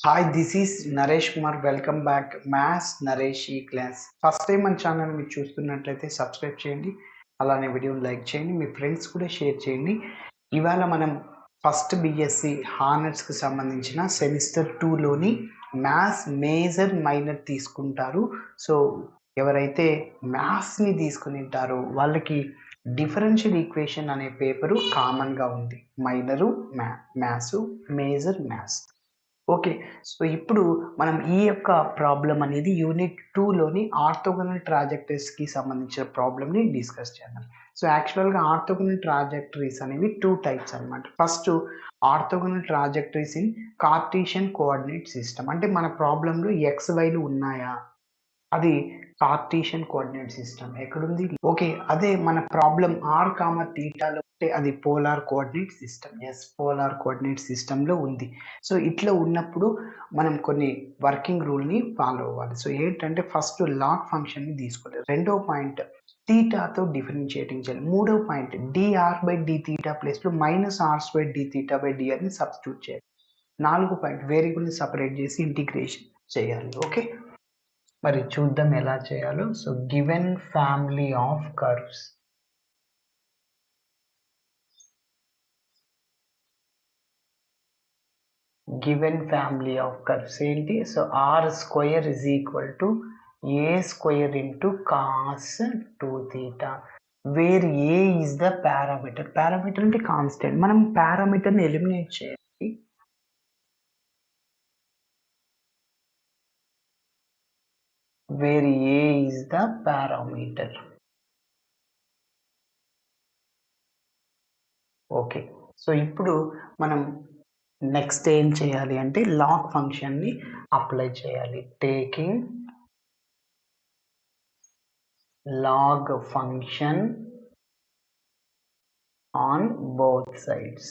Hi, this is Naresh Kumar. Welcome back maths Naresh ఈ class. First time మన channel మీరు చూస్తున్నట్లయితే సబ్స్క్రైబ్ చేయండి, అలానే వీడియోని లైక్ చేయండి, మీ ఫ్రెండ్స్ కూడా షేర్ చేయండి. ఇవాళ మనం ఫస్ట్ బిఎస్సి హానర్స్కి సంబంధించిన సెమిస్టర్ 2లోని మ్యాథ్స్ మేజర్ మైనర్ తీసుకుంటారు. సో ఎవరైతే మ్యాథ్స్ని తీసుకుని ఉంటారో వాళ్ళకి డిఫరెన్షియల్ ఈక్వేషన్ అనే పేపరు కామన్గా ఉంది. Minor maths, major maths. Okay. So ఇప్పుడు మనం ఈ యొక్క ప్రాబ్లం అనేది యూనిట్ 2లోని ఆర్థోగోనల్ ట్రాజెక్టరీస్కి సంబంధించిన ప్రాబ్లమ్ని డిస్కస్ చేద్దాం. సో యాక్చువల్గా ఆర్థోగోనల్ ట్రాజెక్టరీస్ అనేవి 2 టైప్స్ అనమాట. First orthogonal trajectories in cartesian coordinate system. అంటే మన ప్రాబ్లంలో XYలు ఉన్నాయా, అది కార్టీషియన్ కోఆర్డినేట్ సిస్టమ్ ఎక్కడుంది? ఓకే. అదే మన ప్రాబ్లం ఆర్ కామా థీటాలో ఉంటే అది polar coordinate system. Yes, polar coordinate సిస్టంలో ఉంది. సో ఇట్లా ఉన్నప్పుడు మనం కొన్ని వర్కింగ్ రూల్ని ఫాలో అవ్వాలి. సో ఏంటంటే ఫస్ట్ లాగ్ ఫంక్షన్ని తీసుకోవాలి. రెండో పాయింట్ థీటాతో డిఫరెన్షియేటింగ్ చేయాలి. మూడో పాయింట్ dr/d థీటా ప్లేస్లో -r² d theta by dr substitute చేయాలి. నాలుగో పాయింట్ వేరియబుల్ని సపరేట్ చేసి ఇంటిగ్రేషన్ చేయాలి. ఓకే, మరి చూద్దాం ఎలా చేయాలో. So given family of curves, given family of curves ఏంటి? So r² is equal to a² into cos 2 theta, where a is the parameter. Parameter అంటే కాన్స్టెంట్. మనం పారామీటర్ని ఎలిమినేట్ చేయాలి. where a is the parameter. Okay. So ఇప్పుడు మనం next ఏం చేయాలి అంటే లాగ్ ఫంక్షన్ని అప్లై చేయాలి. Taking log function on both sides.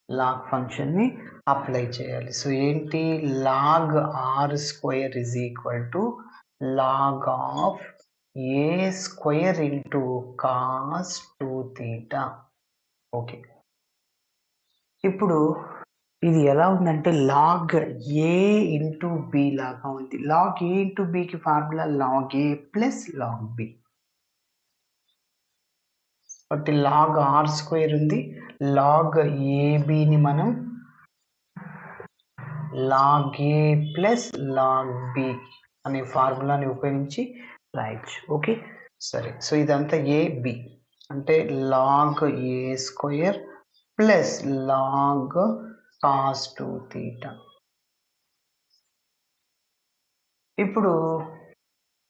Log ఫంక్షన్ని అప్లై చేయాలి. సో ఏంటి? Log r² is equal to log of a² into cos 2 theta. Okay. ఇప్పుడు ఇది ఎలా ఉందంటే లాగ్ a ఇంటూ b లాగా ఉంది. లాగ్ a ఇంటూ bకి formula log a plus log b. కాబట్టి లాగ్ r² ఉంది, లాగ్ abని మనం log a plus log b అనే ఫార్ములాని ఉపయోగించి రాయొచ్చు. ఓకే, సరే. సో ఇదంతా ab అంటే log a² plus log cos 2 theta. ఇప్పుడు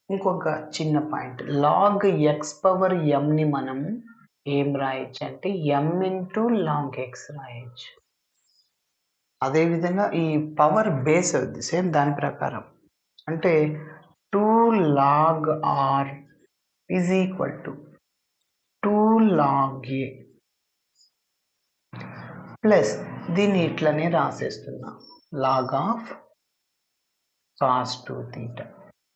ఇంకొక చిన్న పాయింట్, లాగ్ x⁻m మనం ఏం రాయొచ్చు అంటే m ఇంటూ లాగ్ x రాయొచ్చు. అదేవిధంగా ఈ పవర్ బేస్ అవుద్ది సేమ్ దాని ప్రకారం. అంటే 2 log r is equal to 2 log a plus దీన్ని ఇట్లనే రాసేస్తున్నా log of cos 2 theta.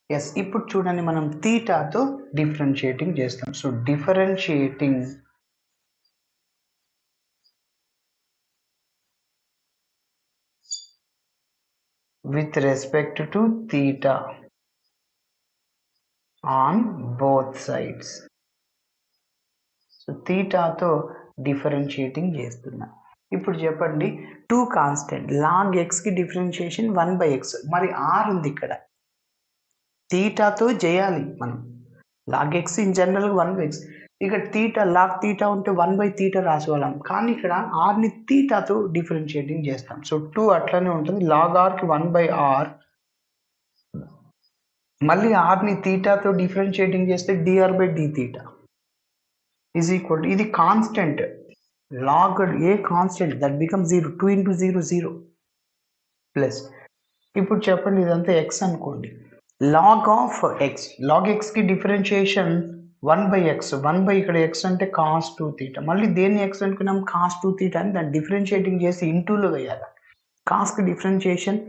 Yes, ఇప్పుడు చూడండి మనం థీటాతో డిఫరెన్షియేటింగ్ చేస్తాం. So differentiating with respect to theta on both sides. So థీటాతో డిఫరెన్షియేటింగ్ చేస్తున్నా. ఇప్పుడు చెప్పండి, 2 కాన్స్టెంట్ లాగ్ ఎక్స్కి డిఫరెన్షియేషన్ 1/x, మరి r ఉంది ఇక్కడ. థీటాతో చేయాలి మనం. లాగ్ ఎక్స్ ఇన్ జనరల్గా 1/x, ఇక్కడ థీటా లాగ్ థీటా ఉంటే 1/θ రాసుకోవాలి. కానీ ఇక్కడ ఆర్ని థీటాతో డిఫరెన్షియేటింగ్ చేస్తాం. సో 2 అట్లనే ఉంటుంది. లాగ్ ఆర్కి 1/r, మళ్ళీ ఆర్ని థీటాతో డిఫరెన్షియేటింగ్ చేస్తే dr/dθ ఈజ్ ఈక్వల్, ఇది constant. Log a constant, that become 0. 2 into 0 0 plus. ఇప్పుడు చెప్పండి, ఇదంతా ఎక్స్ అనుకోండి. లాగ్ ఆఫ్ ఎక్స్, లాగ్ ఎక్స్కి డిఫరెన్షియేషన్ 1/x, 1 ఇక్కడ ఎక్స్ అంటే cos 2 theta. మళ్ళీ దేన్ని ఎక్స్ అనుకున్నాం? cos 2 theta అని దాన్ని డిఫరెన్షియేటింగ్ చేసి ఇంటూలో వేయాలి. కాస్కి డిఫరెన్షియేషన్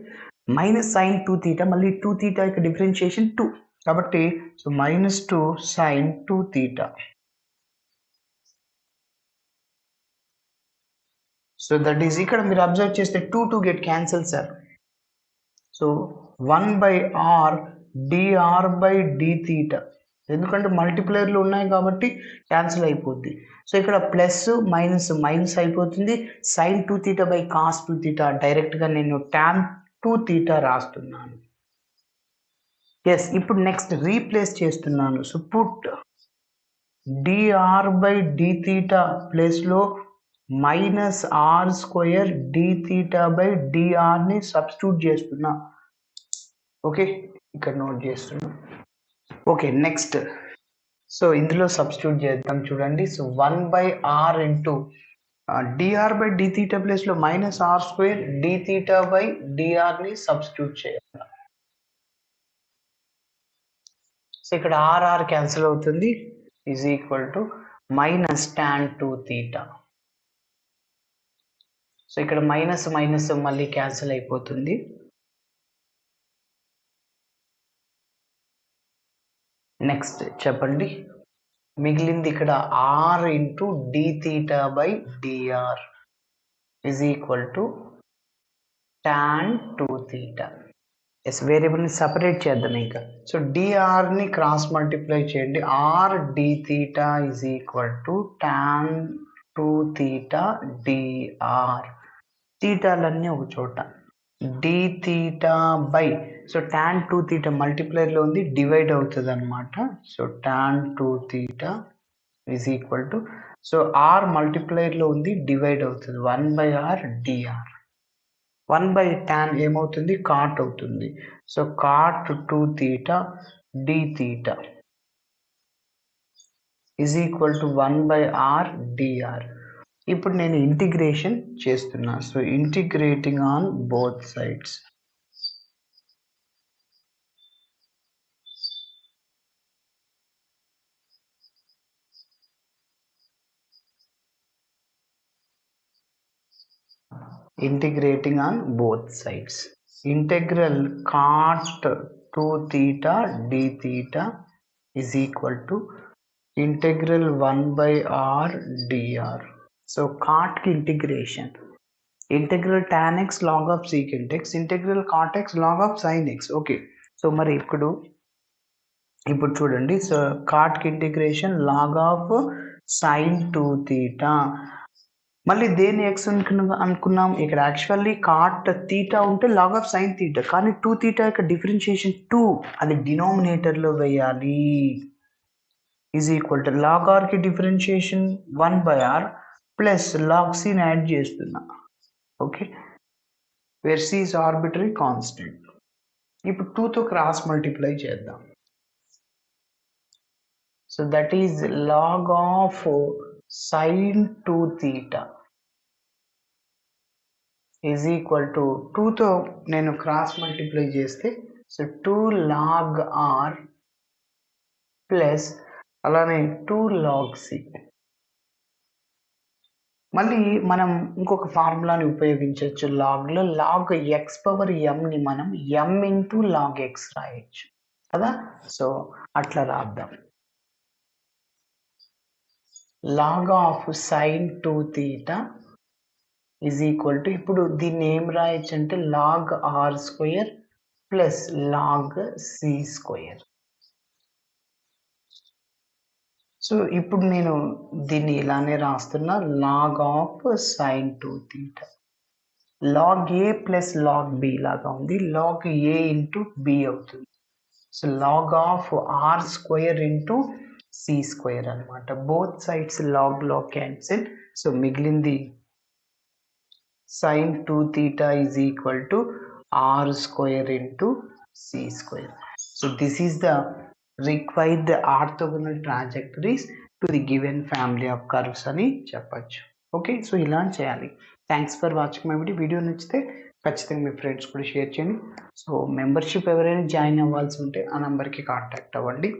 -sin 2 theta, మళ్ళీ 2 theta యొక్క డిఫరెన్షియేషన్ 2, కాబట్టి so -2 sin 2 theta. So that is ఇక్కడ మీరు అబ్జర్వ్ చేస్తే 2 get cancel sir. So 1/r dr/d θ, ఎందుకంటే మల్టిప్లైర్లు ఉన్నాయి కాబట్టి క్యాన్సిల్ అయిపోద్ది. సో ఇక్కడ ప్లస్ మైనస్ మైనస్ అయిపోతుంది. sin 2θ/cos 2θ, డైరెక్ట్గా నేను tan 2θ రాస్తున్నాను. ఎస్, ఇప్పుడు నెక్స్ట్ రీప్లేస్ చేస్తున్నాను. సో పుట్ dr/dθ ప్లేస్లో -r² dθ/drని సబ్స్టిట్యూట్ చేస్తున్నా. ఓకే, ఇక్కడ నోట్ చేస్తున్నా. ఓకే, నెక్స్ట్ సో ఇందులో సబ్స్టిట్యూట్ చేద్దాం చూడండి. సో 1/r ఇంటూ dr/dθ ప్లేస్లో -r² dθ/drని సబ్స్టిట్యూట్ చేయాలి. సో ఇక్కడ r క్యాన్సిల్ అవుతుంది, is equal to -tan 2θ. So ఇక్కడ మైనస్ మైనస్ మళ్ళీ క్యాన్సిల్ అయిపోతుంది. నెక్స్ట్ చెప్పండి, మిగిలింది ఇక్కడ r into dθ/dr is equal to tan 2θ. Yes, వేరియబుల్ని సపరేట్ చేద్దాం ఇంకా. సో drని క్రాస్ మల్టిప్లై చేయండి. r dθ is equal to tan 2θ dr. తీటాలన్నీ ఒక చోట, dθ/, సో tan 2θ మల్టిప్లైర్లో ఉంది, డివైడ్ అవుతుంది అనమాట. So tan 2θ is equal to, so r మల్టిప్లైర్లో ఉంది, డివైడ్ అవుతుంది, 1/r dr. 1/tan ఏమవుతుంది, కాట్ అవుతుంది. So cot 2θ dθ is equal to 1/r dr. ఇప్పుడు నేను ఇంటిగ్రేషన్ చేస్తున్నా. So integrating on both sides. Integrating on both sides. Integral cot 2θ dθ is equal to integral 1/r dr. So కాట్కి integration, integral tan x log of secant x, integral cot x log of sin x. Okay, so మరి ఇప్పుడు చూడండి. సో కాట్కి integration log of sin 2θ, మళ్ళీ దేని X అనుకున్నాం, ఇక్కడ యాక్చువల్లీ cot θ ఉంటే log of sin θ, కానీ 2θ యొక్క డిఫరెన్షియేషన్ 2, అది డినామినేటర్లో వేయాలి. Is equal to log r కి డిఫరెన్షియేషన్ 1/r ప్లస్ log cని యాడ్ చేస్తున్నా. Okay, where c is arbitrary constant. ఇప్పుడు 2తో క్రాస్ మల్టిప్లై చేద్దాం. So that is log of sin 2θ is equal to, 2తో నేను క్రాస్ మల్టిప్లై చేస్తే సో 2 log r ప్లస్ అలానే 2 log c. మళ్ళీ మనం ఇంకొక ఫార్ములాని ఉపయోగించవచ్చు లాగ్లో. log x⁻m మనం m ఇంటూ log x రాయొచ్చు కదా. సో అట్లా రాద్దాం. log of sin 2θ is equal to, ఇప్పుడు దీన్ని ఏం రాయొచ్చు అంటే log r² plus log c². So ఇప్పుడు నేను దీన్ని ఇలానే రాస్తున్నా, log of sin 2θ. log a plus log b లాగా ఉంది, log a ఇంటూ b అవుతుంది. So log of r² into c² అనమాట. Both sides log cancel. So మిగిలింది sin 2θ is equal to r² into c². So this is the required orthogonal trajectories to the given family of curves అని చెప్పచ్చు. Okay, so ఇలా చేయాలి. Thanks for watching my video నచ్చితే ఖచ్చితంగా మీ friends కూడా share చేయండి. So membership ఎవరైనా join అవ్వాల్సి ఉంటే ఆ నెంబర్కి కాంటాక్ట్ అవ్వండి.